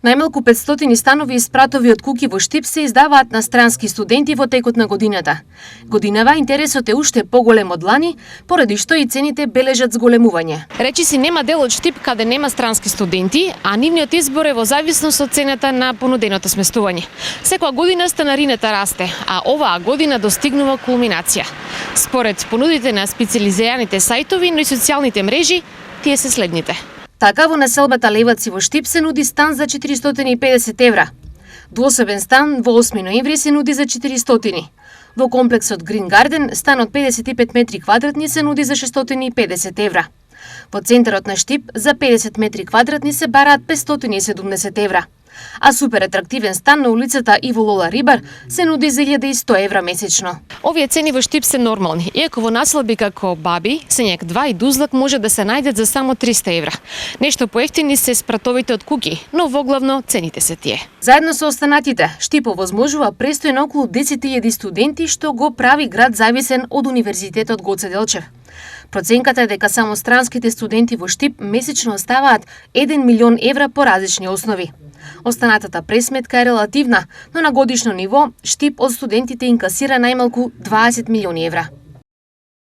Најмалку 500 станови и спратови од куќи во Штип се издаваат на странски студенти во текот на годината. Годинава интересот е уште поголем од лани, поради што и цените бележат зголемување. Речиси нема дел од Штип каде нема странски студенти, а нивниот избор е во зависност од цената на понуденото сместување. Секоја година станарината расте, а оваа година достигнува кулминација. Според понудите на специјализираните сајтови, но и социјалните мрежи, тие се следните. Така во населбата Леваци во Штип се нуди стан за 450 евра. Двособен стан во 8 ноември се нуди за 400. Во комплексот Green Garden стан од 55 метри квадратни се нуди за 650 евра. Во центарот на Штип за 50 метри квадратни се бараат 570 евра. А супер атрактивен стан на улицата Иво Лола Рибар се нуди за 1100 евра месечно. Овие цени во Штип се нормални, иако во населби како Баби, Сењак 2 и Дузлак може да се најдат за само 300 евра. Нешто поевтини се спратовите од куќи, но воглавно цените се тие. Заедно со останатите, Штип овозможува престој на околу 10.000 студенти, што го прави град зависен од Универзитетот Гоце Делчев. Проценката е дека само странските студенти во Штип месечно оставаат 1 милион евра по различни основи. Останатата пресметка е релативна, но на годишно ниво Штип од студентите инкасира најмалку 20 милиони евра.